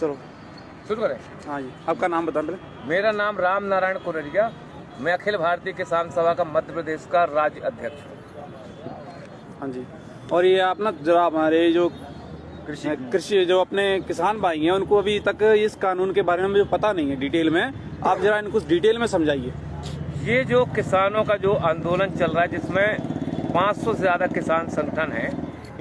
चलो शुरू करें। हाँ जी, आपका नाम बता रहे? मेरा नाम राम नारायण कुररिया, मैं अखिल भारतीय किसान सभा का मध्य प्रदेश का राज्य अध्यक्ष हूँ। हाँ जी। और ये आप ना जरा हमारे जो कृषि जो अपने किसान भाई हैं उनको अभी तक इस कानून के बारे में जो पता नहीं है डिटेल में, आप जरा इनको डिटेल में समझाइए। ये जो किसानों का जो आंदोलन चल रहा है जिसमें 500 से ज़्यादा किसान संगठन हैं,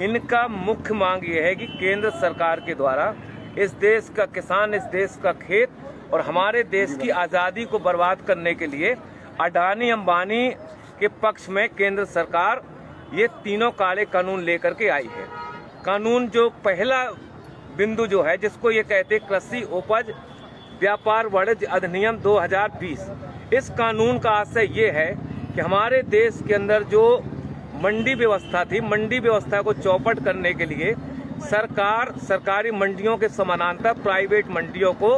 इनका मुख्य मांग ये है कि केंद्र सरकार के द्वारा इस देश का किसान, इस देश का खेत और हमारे देश की आज़ादी को बर्बाद करने के लिए अडानी अंबानी के पक्ष में केंद्र सरकार ये तीनों काले कानून लेकर के आई है। कानून जो पहला बिंदु जो है जिसको ये कहते हैं कृषि उपज व्यापार वाणिज्य अधिनियम 2020, इस कानून का आशय ये है कि हमारे देश के अंदर जो मंडी व्यवस्था थी, मंडी व्यवस्था को चौपट करने के लिए सरकार सरकारी मंडियों के समानांतर प्राइवेट मंडियों को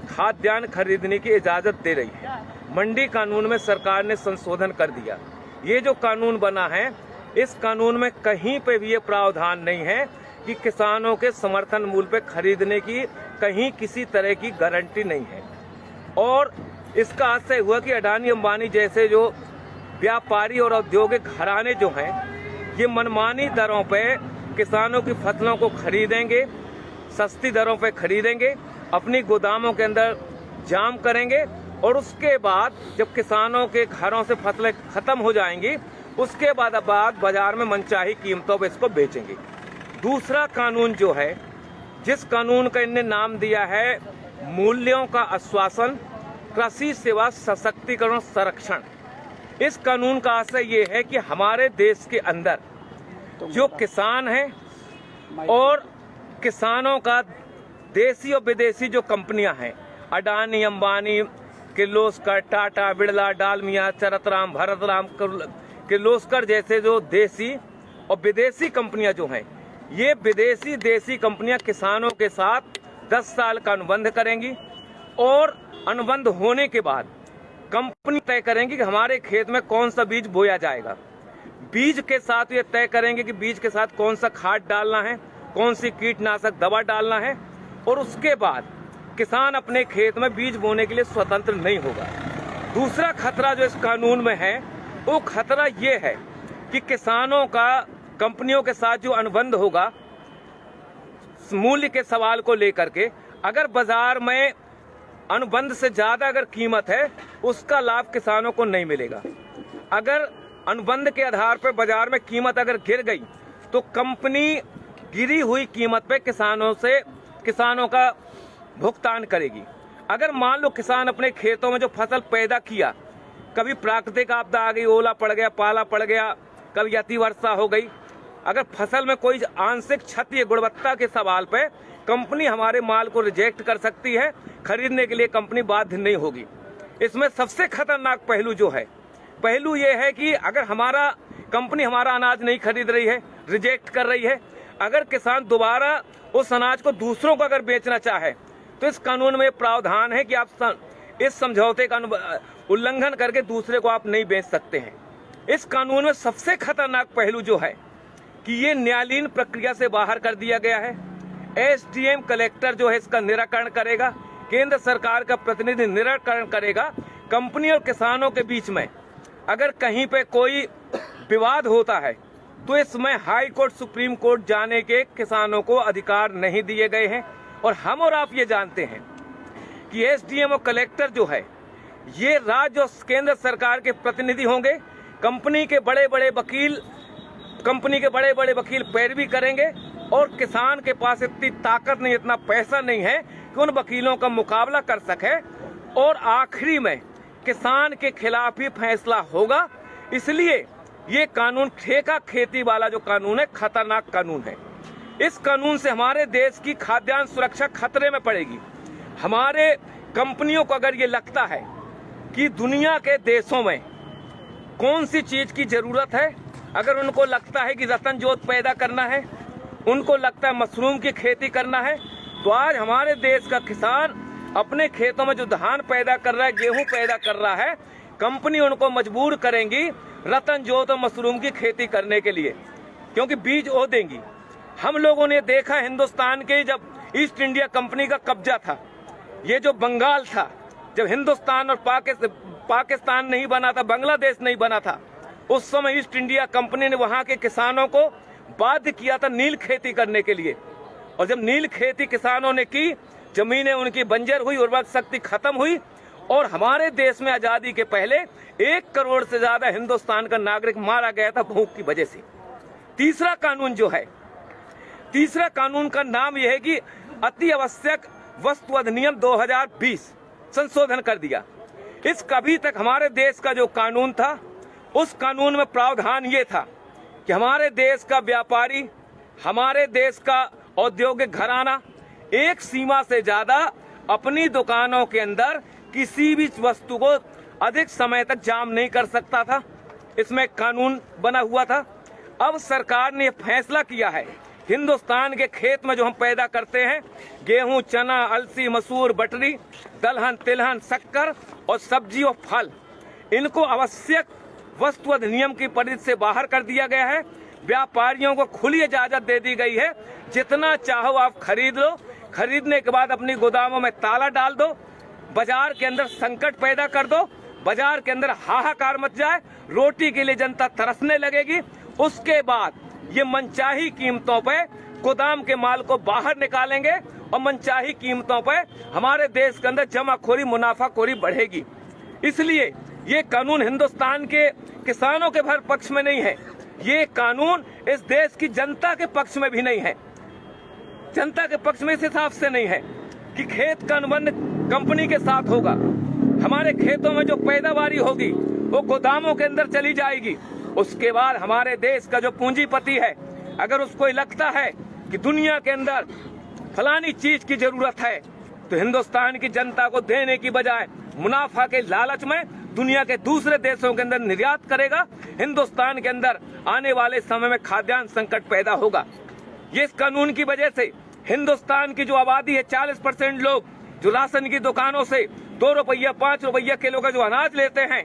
खाद्यान्न खरीदने की इजाजत दे रही है। मंडी कानून में सरकार ने संशोधन कर दिया। ये जो कानून बना है, इस कानून में कहीं पे भी ये प्रावधान नहीं है कि किसानों के समर्थन मूल्य पे खरीदने की कहीं किसी तरह की गारंटी नहीं है। और इसका आशय हुआ कि अडानी अंबानी जैसे जो व्यापारी और औद्योगिक घराने जो हैं, ये मनमानी दरों पे किसानों की फसलों को खरीदेंगे, सस्ती दरों पे खरीदेंगे, अपनी गोदामों के अंदर जाम करेंगे और उसके बाद जब किसानों के घरों से फसलें खत्म हो जाएंगी, उसके बाद बाजार में मनचाही कीमतों पर इसको बेचेंगे। दूसरा कानून जो है, जिस कानून का इनने नाम दिया है मूल्यों का आश्वासन कृषि सेवा सशक्तिकरण संरक्षण, इस कानून का आशय ये है कि हमारे देश के अंदर जो किसान हैं और किसानों का देसी और विदेशी जो कंपनियां हैं, अडानी अंबानी, किर्लोस्कर, टाटा, बिड़ला, डालमिया, चरतराम, भरतराम, किर्लोस्कर जैसे जो देसी और विदेशी कंपनियां जो हैं, ये विदेशी देसी कंपनियां किसानों के साथ 10 साल का अनुबंध करेंगी और अनुबंध होने के बाद कंपनी तय करेंगी कि हमारे खेत में कौन सा बीज बोया जाएगा। बीज के साथ ये तय करेंगे कि बीज के साथ कौन सा खाद डालना है, कौन सी कीटनाशक दवा डालना है, और उसके बाद किसान अपने खेत में बीज बोने के लिए स्वतंत्र नहीं होगा। दूसरा खतरा जो इस कानून में है, वो खतरा ये है कि किसानों का कंपनियों के साथ जो अनुबंध होगा मूल्य के सवाल को लेकर के, अगर बाजार में अनुबंध से ज्यादा अगर कीमत है, उसका लाभ किसानों को नहीं मिलेगा। अगर अनुबंध के आधार पर बाजार में कीमत अगर गिर गई तो कंपनी गिरी हुई कीमत पे किसानों का भुगतान करेगी। अगर मान लो किसान अपने खेतों में जो फसल पैदा किया, कभी प्राकृतिक आपदा आ गई, ओला पड़ गया, पाला पड़ गया, कभी अति वर्षा हो गई, अगर फसल में कोई आंशिक क्षति गुणवत्ता के सवाल पे कंपनी हमारे माल को रिजेक्ट कर सकती है, खरीदने के लिए कंपनी बाध्य नहीं होगी। इसमें सबसे खतरनाक पहलू जो है, पहलू ये है कि अगर हमारा कंपनी हमारा अनाज नहीं खरीद रही है, रिजेक्ट कर रही है, अगर किसान दोबारा उस अनाज को दूसरों को अगर बेचना चाहे तो इस कानून में प्रावधान है कि आप इस समझौते का उल्लंघन करके दूसरे को आप नहीं बेच सकते हैं। इस कानून में सबसे खतरनाक पहलू जो है कि ये न्यायालयीन प्रक्रिया से बाहर कर दिया गया है। एसडीएम कलेक्टर जो है इसका निराकरण करेगा, केंद्र सरकार का प्रतिनिधि निराकरण करेगा। कंपनी और किसानों के बीच में अगर कहीं पे कोई विवाद होता है तो इसमें हाई कोर्ट, सुप्रीम कोर्ट जाने के किसानों को अधिकार नहीं दिए गए हैं। और हम और आप ये जानते हैं कि एसडीएम और कलेक्टर जो है ये राज्य और केंद्र सरकार के प्रतिनिधि होंगे। कंपनी के बड़े बड़े वकील पैरवी करेंगे और किसान के पास इतनी ताकत नहीं, इतना पैसा नहीं है कि उन वकीलों का मुकाबला कर सके और आखिरी में किसान के खिलाफ ही फैसला होगा। इसलिए ये कानून ठेका खेती वाला जो कानून है, खतरनाक कानून है। इस कानून से हमारे देश की खाद्यान्न सुरक्षा खतरे में पड़ेगी। हमारे कंपनियों को अगर ये लगता है कि दुनिया के देशों में कौन सी चीज की जरूरत है, अगर उनको लगता है कि रतन जोत पैदा करना है, उनको लगता है मशरूम की खेती करना है, तो आज हमारे देश का किसान अपने खेतों में जो धान पैदा कर रहा है, गेहूं पैदा कर रहा है, कंपनी उनको मजबूर करेंगी रतन जोत और मशरूम की खेती करने के लिए, क्योंकि बीज वो देंगी। हम लोगों ने देखा हिंदुस्तान के जब ईस्ट इंडिया कंपनी का कब्जा था। ये जो बंगाल था, जब हिंदुस्तान और पाकिस्तान नहीं बना था, बांग्लादेश नहीं बना था, उस समय ईस्ट इंडिया कंपनी ने वहां के किसानों को बाध्य किया था नील खेती करने के लिए। और जब नील खेती किसानों ने की, जमीनें उनकी बंजर हुई, उर्वरक शक्ति खत्म हुई और हमारे देश में आजादी के पहले 1 करोड़ से ज्यादा हिंदुस्तान का नागरिक मारा गया था भूख की वजह से। तीसरा कानून जो है, तीसरा कानून का नाम यह है कि अति आवश्यक वस्तु अधिनियम 2020 संशोधन कर दिया। इस कभी तक हमारे देश का जो कानून था, उस कानून में प्रावधान ये था कि हमारे देश का व्यापारी, हमारे देश का औद्योगिक घराना एक सीमा से ज्यादा अपनी दुकानों के अंदर किसी भी वस्तु को अधिक समय तक जाम नहीं कर सकता था। इसमें कानून बना हुआ था। अब सरकार ने फैसला किया है, हिंदुस्तान के खेत में जो हम पैदा करते हैं, गेहूं, चना, अलसी, मसूर, बटरी, दलहन, तिलहन, शक्कर और सब्जी और फल, इनको आवश्यक वस्तु अधिनियम की परिधि से बाहर कर दिया गया है। व्यापारियों को खुली इजाजत दे दी गई है, जितना चाहो आप खरीद लो, खरीदने के बाद अपनी गोदामों में ताला डाल दो, बाजार के अंदर संकट पैदा कर दो, बाजार के अंदर हाहाकार मच जाए, रोटी के लिए जनता तरसने लगेगी। उसके बाद ये मनचाही कीमतों पे गोदाम के माल को बाहर निकालेंगे और मनचाही कीमतों पे हमारे देश के अंदर जमाखोरी, मुनाफाखोरी बढ़ेगी। इसलिए ये कानून हिंदुस्तान के किसानों के भर पक्ष में नहीं है, ये कानून इस देश की जनता के पक्ष में भी नहीं है। जनता के पक्ष में इस हिसाब से नहीं है कि खेत का अनुबंध कंपनी के साथ होगा, हमारे खेतों में जो पैदावारी होगी वो गोदामों के अंदर चली जाएगी। उसके बाद हमारे देश का जो पूंजीपति है, अगर उसको लगता है कि दुनिया के अंदर फलानी चीज की जरूरत है, तो हिंदुस्तान की जनता को देने की बजाय मुनाफा के लालच में दुनिया के दूसरे देशों के अंदर निर्यात करेगा। हिंदुस्तान के अंदर आने वाले समय में खाद्यान्न संकट पैदा होगा। ये इस कानून की वजह से हिंदुस्तान की जो आबादी है, 40% लोग जो राशन की दुकानों से 2 रुपया 5 रुपया किलो का जो अनाज लेते हैं,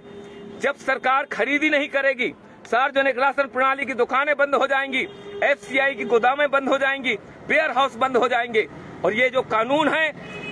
जब सरकार खरीदी नहीं करेगी, सार्वजनिक राशन प्रणाली की दुकानें बंद हो जाएंगी, FCI की गोदामें बंद हो जाएंगी, वेयर हाउस बंद हो जाएंगे। और ये जो कानून है,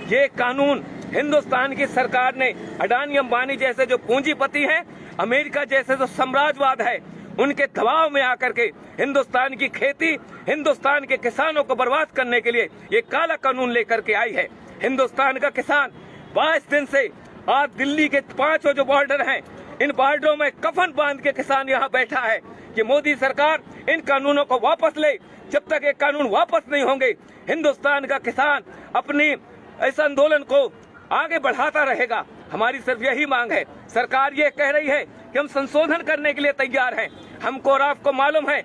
ये कानून हिंदुस्तान की सरकार ने अडानी अंबानी जैसे जो पूंजीपति हैं, अमेरिका जैसे जो साम्राज्यवाद है, उनके दबाव में आकर के हिंदुस्तान की खेती, हिंदुस्तान के किसानों को बर्बाद करने के लिए ये काला कानून लेकर के आई है। हिंदुस्तान का किसान 22 दिन से आज दिल्ली के 5 जो बॉर्डर हैं, इन बॉर्डरों में कफन बांध के किसान यहाँ बैठा है कि मोदी सरकार इन कानूनों को वापस ले। जब तक ये कानून वापस नहीं होंगे, हिंदुस्तान का किसान अपनी इस आंदोलन को आगे बढ़ाता रहेगा। हमारी सिर्फ यही मांग है, सरकार ये कह रही है कि हम संशोधन करने के लिए तैयार हैं। हमको और आपको मालूम है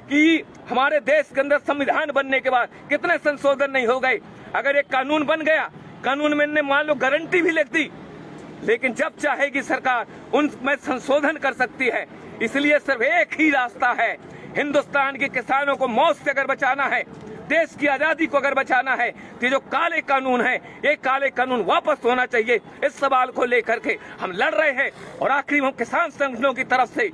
कि हमारे देश के अंदर संविधान बनने के बाद कितने संशोधन नहीं हो गए। अगर एक कानून बन गया, कानून में ने मान लो गारंटी भी लिख दी, लेकिन जब चाहेगी सरकार उनमें संशोधन कर सकती है। इसलिए सिर्फ एक ही रास्ता है, हिंदुस्तान के किसानों को मौत से अगर बचाना है, देश की आजादी को अगर बचाना है, तो जो काले कानून है, ये काले कानून वापस होना चाहिए। इस सवाल को लेकर के हम लड़ रहे हैं। और आखिरी हम किसान संगठनों की तरफ से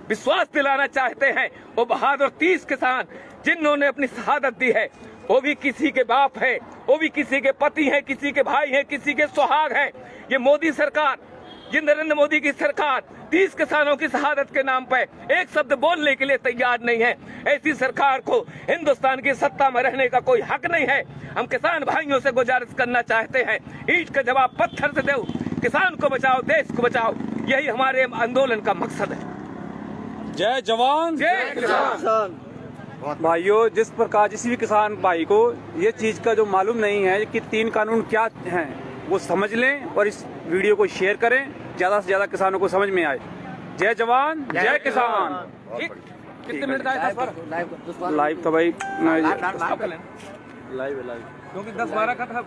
विश्वास दिलाना चाहते हैं, वो बहादुर 30 किसान जिन्होंने अपनी शहादत दी है, वो भी किसी के बाप है, वो भी किसी के पति हैं, किसी के भाई हैं, किसी के सुहाग हैं। ये मोदी सरकार, ये नरेंद्र मोदी की सरकार 30 किसानों की शहादत के नाम पर एक शब्द बोलने के लिए तैयार नहीं है। ऐसी सरकार को हिंदुस्तान की सत्ता में रहने का कोई हक नहीं है। हम किसान भाइयों से गुजारिश करना चाहते हैं, ईंट का जवाब पत्थर से दो, किसान को बचाओ, देश को बचाओ, यही हमारे आंदोलन का मकसद है। जय जवान जय किसान। भाइयों, जिस प्रकार किसी भी किसान भाई को ये चीज का जो मालूम नहीं है कि 3 कानून क्या हैं, वो समझ लें और इस वीडियो को शेयर करें, ज्यादा से ज्यादा किसानों को समझ में आए। जय जवान जय किसान। कितने मिनट का है? लाइव था भाई, लाइव क्योंकि 10-12 का था।